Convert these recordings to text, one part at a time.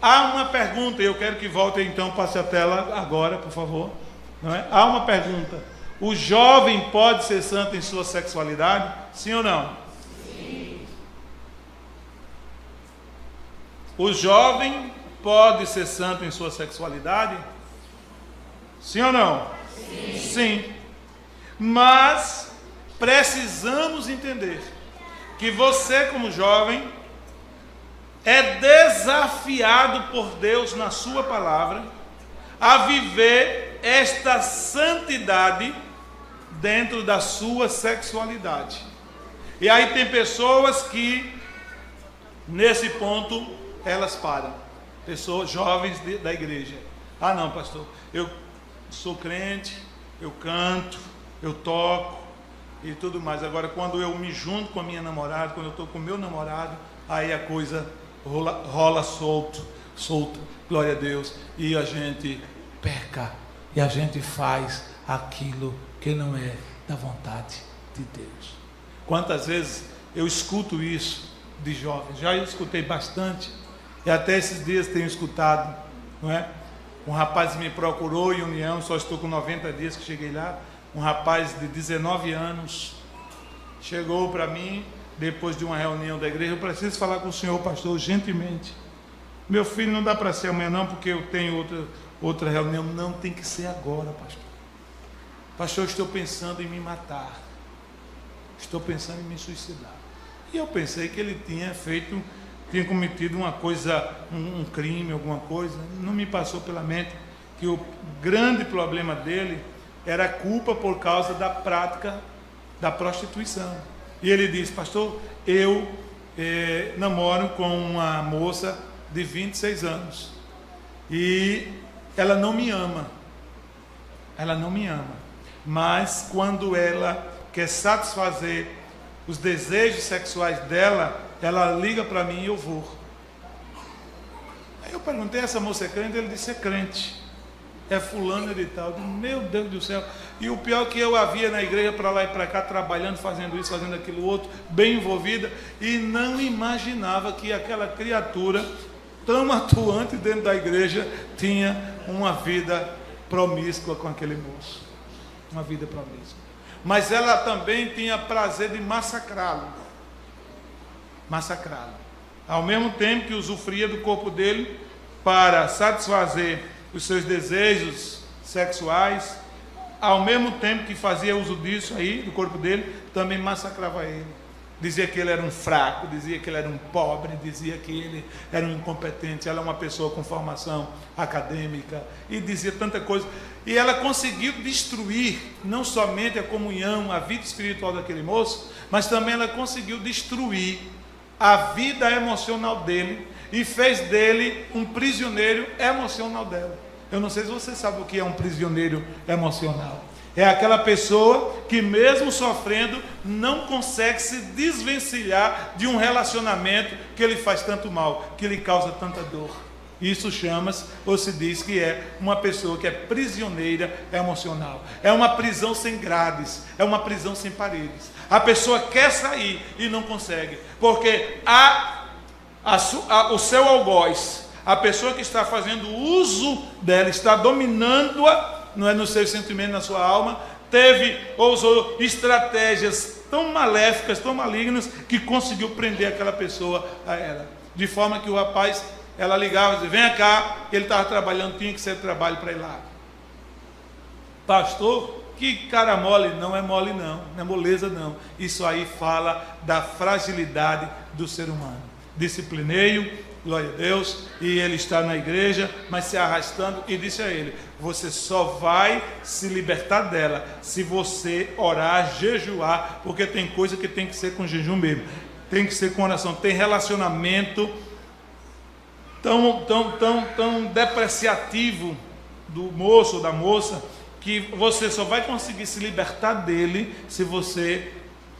há uma pergunta, e eu quero que volte então, passe a tela agora, por favor. Não é? Há uma pergunta: o jovem pode ser santo em sua sexualidade? Sim ou não? Sim. O jovem pode ser santo em sua sexualidade? Sim ou não? Sim. Sim. Mas precisamos entender que você, como jovem, é desafiado por Deus na sua palavra a viver esta santidade dentro da sua sexualidade. E aí tem pessoas que nesse ponto elas param, pessoas jovens da igreja. Ah não, pastor, eu sou crente, eu canto, eu toco e tudo mais. Agora quando eu me junto com a minha namorada, quando eu estou com o meu namorado, aí a coisa rola solta, glória a Deus, e a gente peca, e a gente faz aquilo que não é da vontade de Deus. Quantas vezes eu escuto isso de jovens? Já eu escutei bastante, e até esses dias tenho escutado, não é? Um rapaz me procurou em União, só estou com 90 dias que cheguei lá, um rapaz de 19 anos, chegou para mim, depois de uma reunião da igreja: eu preciso falar com o senhor, pastor, urgentemente. Meu filho, não dá para ser amanhã não, porque eu tenho outra reunião. Não, tem que ser agora, pastor. Pastor, estou pensando em me matar. Estou pensando em me suicidar. E eu pensei que ele tinha cometido uma coisa, um crime, alguma coisa. Não me passou pela mente que o grande problema dele era a culpa por causa da prática da prostituição. E ele disse: pastor, eu namoro com uma moça de 26 anos e ela não me ama, mas quando ela quer satisfazer os desejos sexuais dela, ela liga para mim e eu vou. Aí eu perguntei: essa moça é crente? Ele disse: é crente, é fulano de tal. Meu Deus do céu. E o pior é que eu havia na igreja para lá e para cá, trabalhando, fazendo isso, fazendo aquilo outro, bem envolvida, e não imaginava que aquela criatura tão atuante dentro da igreja tinha uma vida promíscua com aquele moço, uma vida promíscua. Mas ela também tinha prazer de massacrá-lo, ao mesmo tempo que usufruía do corpo dele para satisfazer os seus desejos sexuais, ao mesmo tempo que fazia uso disso aí, do corpo dele, também massacrava ele. Dizia que ele era um fraco, dizia que ele era um pobre, dizia que ele era um incompetente, ela é uma pessoa com formação acadêmica, e dizia tanta coisa. E ela conseguiu destruir não somente a comunhão, a vida espiritual daquele moço, mas também ela conseguiu destruir a vida emocional dele e fez dele um prisioneiro emocional dela. Eu não sei se você sabe o que é um prisioneiro emocional. É aquela pessoa que mesmo sofrendo não consegue se desvencilhar de um relacionamento que lhe faz tanto mal, que lhe causa tanta dor. Isso chama-se, ou se diz que é uma pessoa que é prisioneira emocional. É uma prisão sem grades, é uma prisão sem paredes. A pessoa quer sair e não consegue, porque o seu algoz, a pessoa que está fazendo uso dela, está dominando-a, não é, no seu sentimento, na sua alma, usou estratégias tão maléficas, tão malignas, que conseguiu prender aquela pessoa a ela. De forma que o rapaz, ela ligava e dizia: venha cá, ele estava trabalhando, tinha que ser trabalho para ir lá. Pastor, que cara mole? Não é mole não é moleza não. Isso aí fala da fragilidade do ser humano. Disciplineio, glória a Deus, e ele está na igreja, mas se arrastando, e disse a ele: você só vai se libertar dela se você orar, jejuar, porque tem coisa que tem que ser com jejum mesmo, tem que ser com oração. Tem relacionamento tão depreciativo do moço ou da moça, que você só vai conseguir se libertar dele se você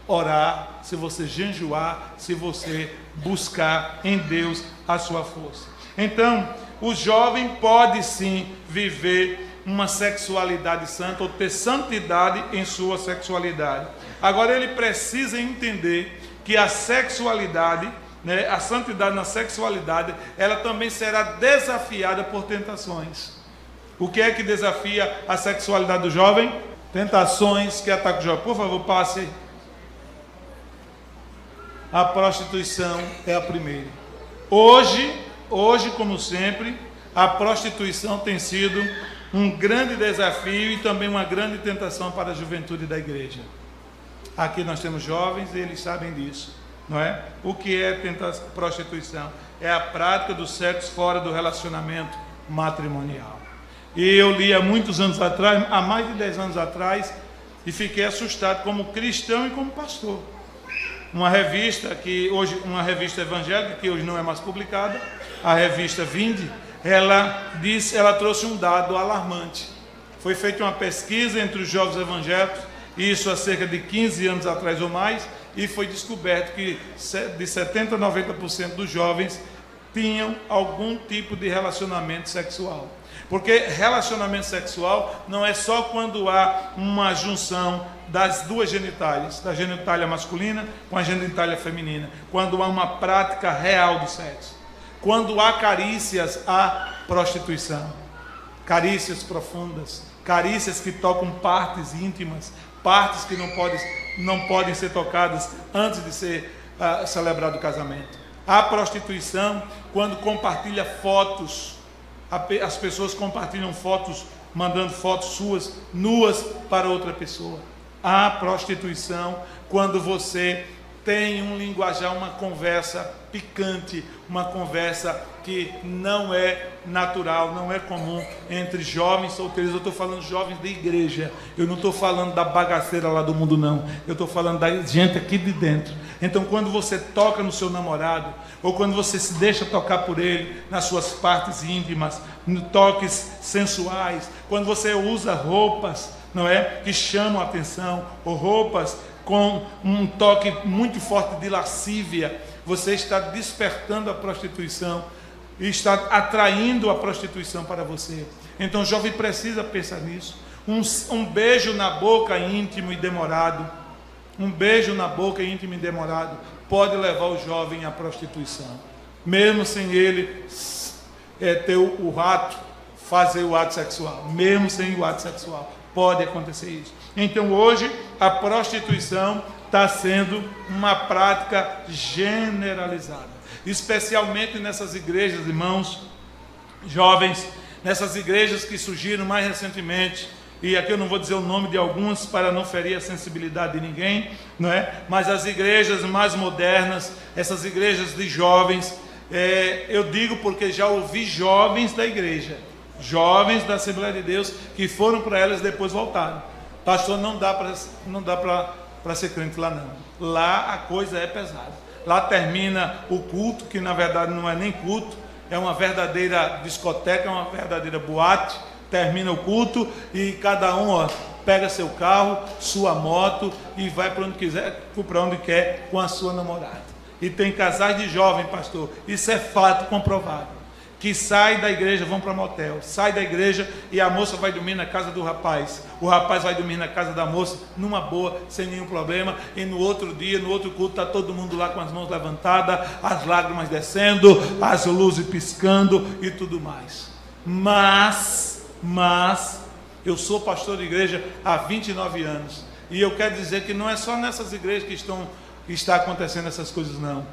orar, se você jejuar, se você buscar em Deus a sua força. Então, o jovem pode sim viver uma sexualidade santa, ou ter santidade em sua sexualidade. Agora ele precisa entender que a sexualidade né, a santidade na sexualidade, ela também será desafiada por tentações. O que é que desafia a sexualidade do jovem? Tentações que atacam o jovem. Por favor, passe. A prostituição é a primeira. Hoje, como sempre, a prostituição tem sido um grande desafio e também uma grande tentação para a juventude da igreja. Aqui nós temos jovens e eles sabem disso, não é? O que é prostituição? É a prática do sexo fora do relacionamento matrimonial. E eu li há muitos anos atrás, há mais de 10 anos atrás, e fiquei assustado como cristão e como pastor. Uma revista uma revista evangélica, que hoje não é mais publicada, a revista Vinde, ela trouxe um dado alarmante. Foi feita uma pesquisa entre os jovens evangélicos, isso há cerca de 15 anos atrás ou mais, e foi descoberto que de 70% a 90% dos jovens tinham algum tipo de relacionamento sexual. Porque relacionamento sexual não é só quando há uma junção das duas genitálias, da genitália masculina com a genitália feminina, quando há uma prática real do sexo. Quando há carícias, há prostituição. Carícias profundas, carícias que tocam partes íntimas, partes que não podem ser tocadas antes de ser celebrado o casamento. Há prostituição quando compartilha fotos. As pessoas compartilham fotos, mandando fotos suas, nuas, para outra pessoa. Há prostituição quando você tem um linguajar, uma conversa picante, uma conversa que não é natural, não é comum entre jovens solteiros. Eu estou falando de jovens de igreja, eu não estou falando da bagaceira lá do mundo, não. Eu estou falando da gente aqui de dentro. Então, quando você toca no seu namorado, ou quando você se deixa tocar por ele, nas suas partes íntimas, no toques sensuais, quando você usa roupas, não é, que chamam a atenção, ou roupas com um toque muito forte de lascívia, você está despertando a prostituição e está atraindo a prostituição para você. Então o jovem precisa pensar nisso. Um beijo na boca íntimo e demorado, pode levar o jovem à prostituição, mesmo sem ele ter o ato, fazer o ato sexual, mesmo sem o ato sexual, pode acontecer isso. Então hoje a prostituição está sendo uma prática generalizada, especialmente nessas igrejas, irmãos, jovens, nessas igrejas que surgiram mais recentemente, e aqui eu não vou dizer o nome de alguns para não ferir a sensibilidade de ninguém, não é? Mas as igrejas mais modernas, essas igrejas de jovens, eu digo porque já ouvi jovens da igreja, jovens da Assembleia de Deus, que foram para elas e depois voltaram. Pastor, não dá para ser crente lá não. Lá a coisa é pesada. Lá termina o culto, que na verdade não é nem culto, é uma verdadeira discoteca, é uma verdadeira boate. Termina o culto e cada um pega seu carro, sua moto e vai para onde quiser, para onde quer com a sua namorada. E tem casais de jovem, pastor, isso é fato comprovado, que sai da igreja, vão para motel, sai da igreja e a moça vai dormir na casa do rapaz, o rapaz vai dormir na casa da moça, numa boa, sem nenhum problema, e no outro dia, no outro culto, está todo mundo lá com as mãos levantadas, as lágrimas descendo, as luzes piscando e tudo mais. Mas eu sou pastor de igreja há 29 anos, e eu quero dizer que não é só nessas igrejas que está acontecendo essas coisas, não.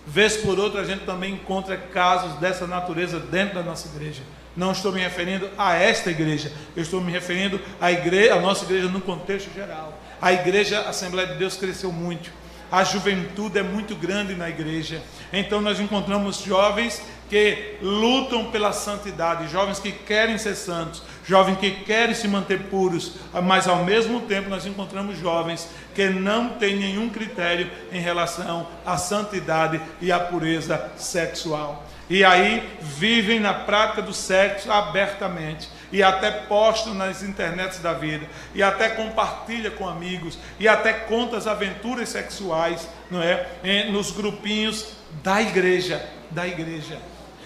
Vez por outra a gente também encontra casos dessa natureza dentro da nossa igreja. Não estou me referindo a esta igreja, eu estou me referindo à nossa igreja no contexto geral. A igreja, a Assembleia de Deus cresceu muito, a juventude é muito grande na igreja, então nós encontramos jovens que lutam pela santidade, jovens que querem ser santos, jovens que querem se manter puros, mas ao mesmo tempo nós encontramos jovens que não têm nenhum critério em relação à santidade e à pureza sexual. E aí vivem na prática do sexo abertamente, e até postam nas internets da vida, e até compartilha com amigos, e até conta as aventuras sexuais, não é? Nos grupinhos da igreja.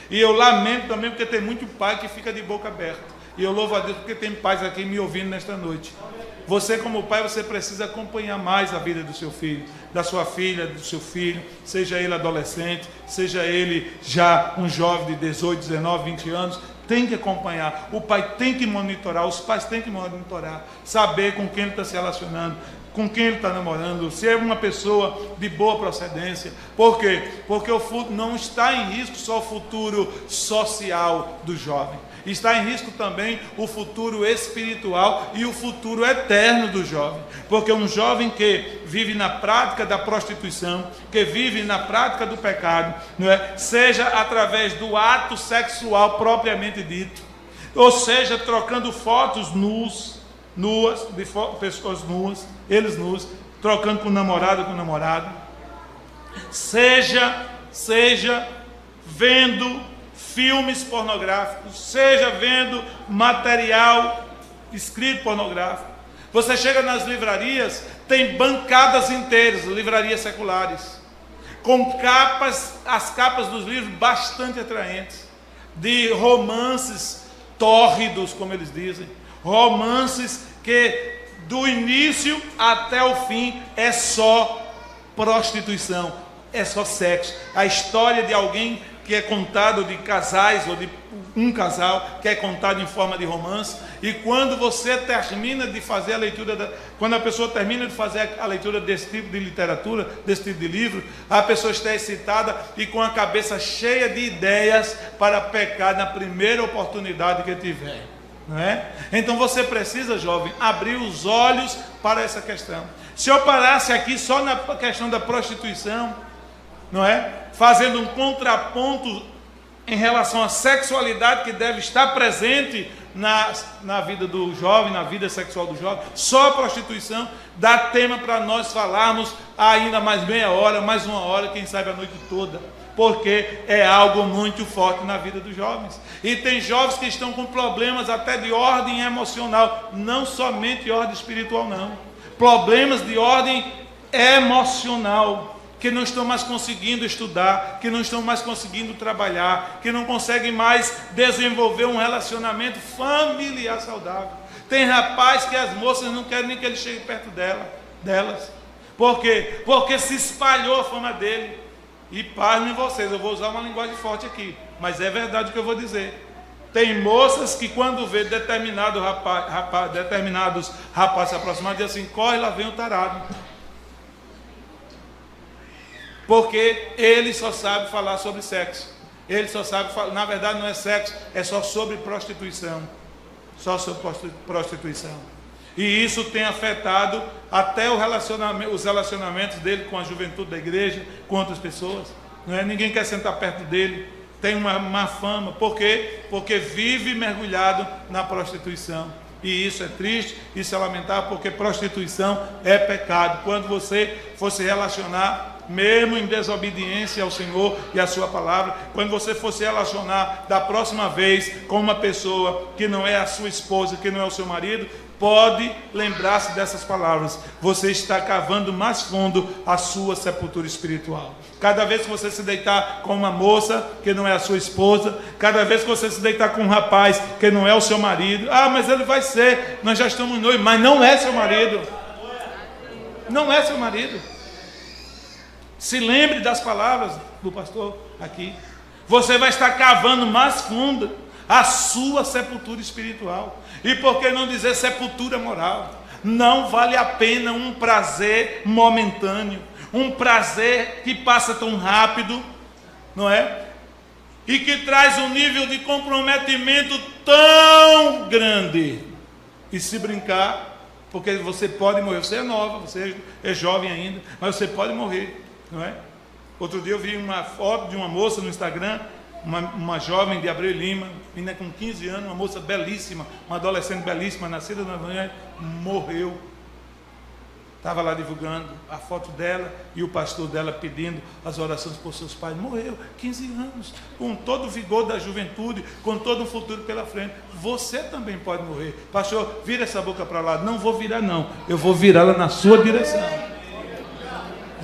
E eu lamento também porque tem muito pai que fica de boca aberta, E eu louvo a Deus porque tem pais aqui me ouvindo nesta noite. Você, como pai, você precisa acompanhar mais a vida do seu filho, da sua filha, do seu filho, seja ele adolescente, seja ele já um jovem de 18, 19, 20 anos, tem que acompanhar. O pai tem que monitorar, os pais têm que monitorar, saber com quem ele está se relacionando, com quem ele está namorando, se é uma pessoa de boa procedência. Por quê? Porque não está em risco só o futuro social do jovem. Está em risco também o futuro espiritual e o futuro eterno do jovem. Porque um jovem que vive na prática da prostituição, que vive na prática do pecado, não é? Seja através do ato sexual propriamente dito, ou seja, trocando fotos nuas, de pessoas nuas, eles nus, trocando com namorado, seja vendo filmes pornográficos, seja vendo material escrito pornográfico. Você chega nas livrarias, tem bancadas inteiras, livrarias seculares, com capas, as capas dos livros bastante atraentes, de romances tórridos, como eles dizem, romances que do início até o fim é só prostituição, é só sexo. A história de alguém que é contado, de casais ou de um casal, que é contado em forma de romance, e quando você termina de fazer a leitura, quando a pessoa termina de fazer a leitura desse tipo de literatura, desse tipo de livro, a pessoa está excitada e com a cabeça cheia de ideias para pecar na primeira oportunidade que tiver, não é? Então você precisa, jovem, abrir os olhos para essa questão. Se eu parasse aqui só na questão da prostituição, não é? Fazendo um contraponto em relação à sexualidade que deve estar presente na vida do jovem, na vida sexual do jovem, só a prostituição dá tema para nós falarmos ainda mais meia hora, mais uma hora, quem sabe a noite toda, porque é algo muito forte na vida dos jovens. E tem jovens que estão com problemas até de ordem emocional, não somente de ordem espiritual, não. Problemas de ordem emocional, que não estão mais conseguindo estudar, que não estão mais conseguindo trabalhar, que não conseguem mais desenvolver um relacionamento familiar saudável. Tem rapaz que as moças não querem nem que ele chegue perto delas. Por quê? Porque se espalhou a fama dele. E pasmem vocês, eu vou usar uma linguagem forte aqui, mas é verdade o que eu vou dizer. Tem moças que quando vê determinados rapazes se aproximar, dizem assim: corre, lá vem o tarado. Porque ele só sabe falar sobre sexo. Ele só sabe falar, na verdade não é sexo, é só sobre prostituição. Só sobre prostituição. E isso tem afetado até os relacionamentos dele com a juventude da igreja, com outras pessoas. Não é? Ninguém quer sentar perto dele. Tem uma má fama. Por quê? Porque vive mergulhado na prostituição. E isso é triste, isso é lamentável, porque prostituição é pecado. Quando você for se relacionar, mesmo em desobediência ao Senhor e à sua palavra, quando você for se relacionar da próxima vez com uma pessoa que não é a sua esposa, que não é o seu marido, pode lembrar-se dessas palavras: você está cavando mais fundo a sua sepultura espiritual. Cada vez que você se deitar com uma moça que não é a sua esposa, cada vez que você se deitar com um rapaz que não é o seu marido, mas ele vai ser, nós já estamos noivos, mas não é seu marido. Não é seu marido. Se lembre das palavras do pastor aqui. Você vai estar cavando mais fundo a sua sepultura espiritual. E por que não dizer sepultura moral? Não vale a pena um prazer momentâneo, um prazer que passa tão rápido, não é? E que traz um nível de comprometimento tão grande. E se brincar, porque você pode morrer, você é nova, você é jovem ainda, mas você pode morrer. Não é? Outro dia eu vi uma foto de uma moça no Instagram, uma jovem de Abreu Lima, menina com 15 anos, uma moça belíssima, uma adolescente belíssima, nascida na manhã, morreu. Estava lá divulgando a foto dela e o pastor dela pedindo as orações por seus pais. Morreu, 15 anos, com todo o vigor da juventude, com todo o futuro pela frente. Você também pode morrer. Pastor, vira essa boca para lá. Não vou virar não, eu vou virá-la na sua direção.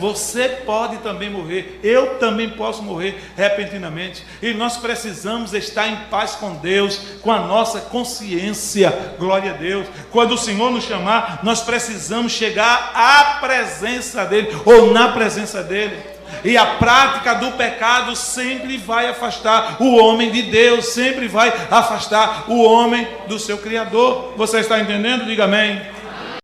você pode também morrer, eu também posso morrer repentinamente, e nós precisamos estar em paz com Deus, com a nossa consciência. Glória a Deus. Quando o Senhor nos chamar, nós precisamos chegar à presença dele, ou na presença dele. E a prática do pecado sempre vai afastar o homem de Deus, sempre vai afastar o homem do seu Criador. Você está entendendo? Diga amém.